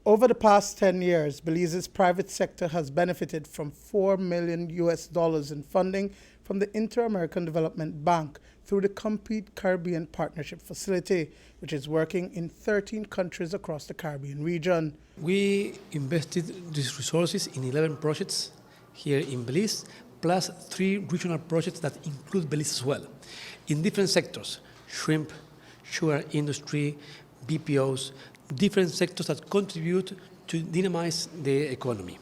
Over the past 10 years, Belize's private sector has benefited from $4 million in funding from the Inter-American Development Bank through the Compete Caribbean Partnership Facility, which is working in 13 countries across the Caribbean region. We invested these resources in 11 projects here in Belize, plus 3 regional projects that include Belize as well, in different sectors: shrimp, sugar industry, BPOs, different sectors that contribute to dynamize the economy.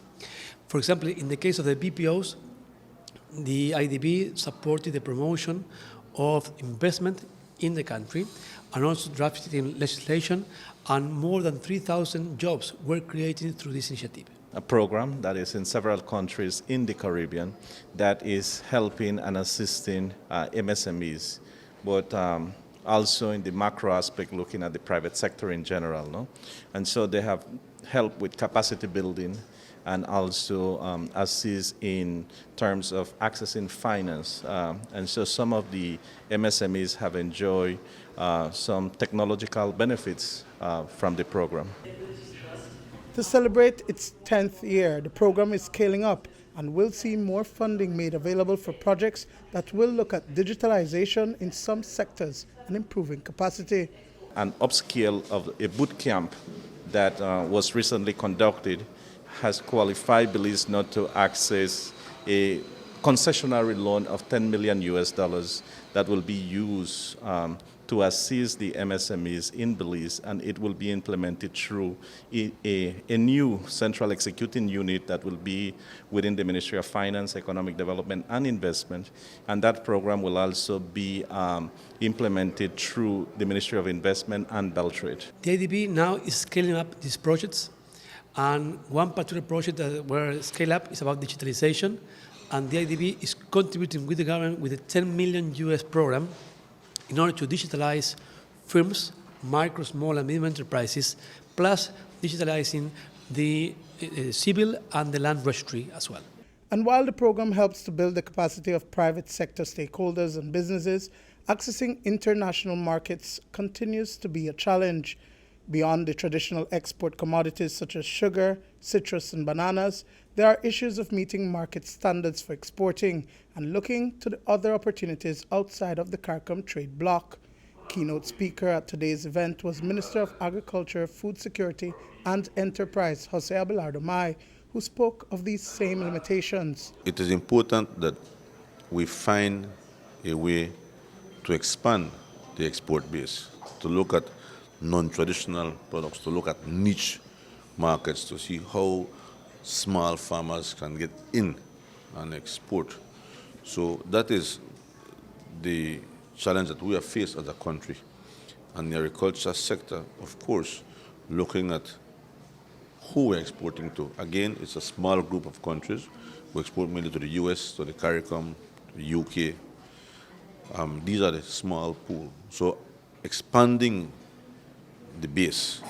For example, in the case of the BPOs, the IDB supported the promotion of investment in the country and also drafted in legislation, and more than 3,000 jobs were created through this initiative. A program that is in several countries in the Caribbean that is helping and assisting MSMEs, but also in the macro aspect, looking at the private sector in general. No? And so they have helped with capacity building and also assist in terms of accessing finance. And so some of the MSMEs have enjoyed some technological benefits from the program. To celebrate its 10th year, the program is scaling up and will see more funding made available for projects that will look at digitalization in some sectors and improving capacity. An upscale of a boot camp that was recently conducted has qualified Belize not to access a concessionary loan of $10 million that will be used to assist the MSMEs in Belize, and it will be implemented through a new central executing unit that will be within the Ministry of Finance, Economic Development and Investment, and that program will also be implemented through the Ministry of Investment and Beltrade. The IDB now is scaling up these projects, and one particular project that we're scale up is about digitalization, and the IDB is contributing with the government with a $10 million program in order to digitalize firms, micro, small, and medium enterprises, plus digitalizing the civil and the land registry as well. And while the program helps to build the capacity of private sector stakeholders and businesses, accessing international markets continues to be a challenge. Beyond the traditional export commodities such as sugar, citrus, and bananas, there are issues of meeting market standards for exporting and looking to the other opportunities outside of the CARICOM trade bloc. Keynote speaker at today's event was Minister of Agriculture, Food Security and Enterprise, Jose Abelardo Mai, who spoke of these same limitations. It is important that we find a way to expand the export base, to look at non-traditional products, to look at niche markets, to see how small farmers can get in and export. So that is the challenge that we have faced as a country. And the agriculture sector, of course, looking at who we're exporting to. Again, it's a small group of countries. We export mainly to the US, to the CARICOM, to the UK. These are the small pool. So expanding the base,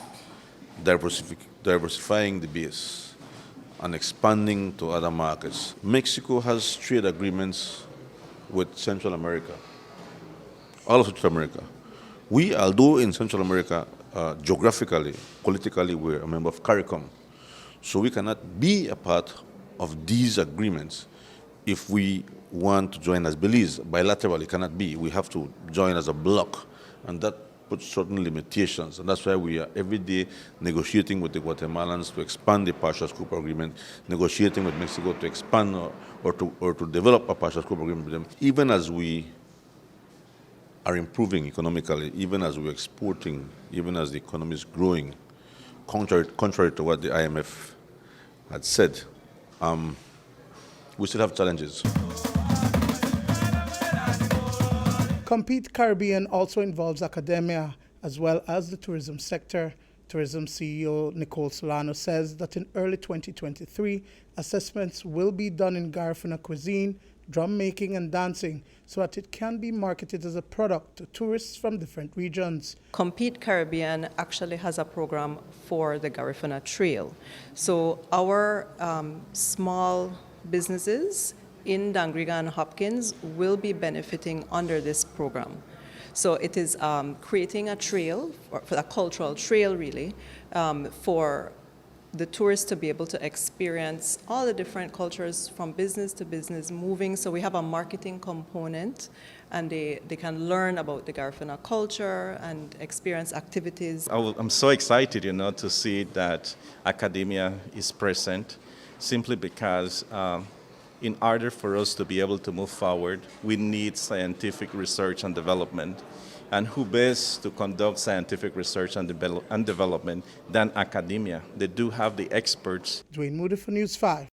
diversifying the base, and expanding to other markets. Mexico has trade agreements with Central America, all of Central America. We, although in Central America, geographically, politically, we're a member of CARICOM, so we cannot be a part of these agreements if we want to join as Belize. Bilaterally, cannot be. We have to join as a bloc, and that puts certain limitations, and that's why we are every day negotiating with the Guatemalans to expand the partial scope agreement, negotiating with Mexico to expand or to develop a partial scope agreement with them. Even as we are improving economically, even as we're exporting, even as the economy is growing, contrary to what the IMF had said, we still have challenges. Compete Caribbean also involves academia as well as the tourism sector. Tourism CEO Nicole Solano says that in early 2023, assessments will be done in Garifuna cuisine, drum making and dancing so that it can be marketed as a product to tourists from different regions. Compete Caribbean actually has a program for the Garifuna Trail. So our small businesses in Dangriga and Hopkins will be benefiting under this program. So it is creating a trail, for a cultural trail really, for the tourists to be able to experience all the different cultures from business to business moving. So we have a marketing component, and they can learn about the Garifuna culture and experience activities. I'm so excited, to see that academia is present, simply because in order for us to be able to move forward, we need scientific research and development. And who best to conduct scientific research and development than academia? They do have the experts. Duane Moody for News 5.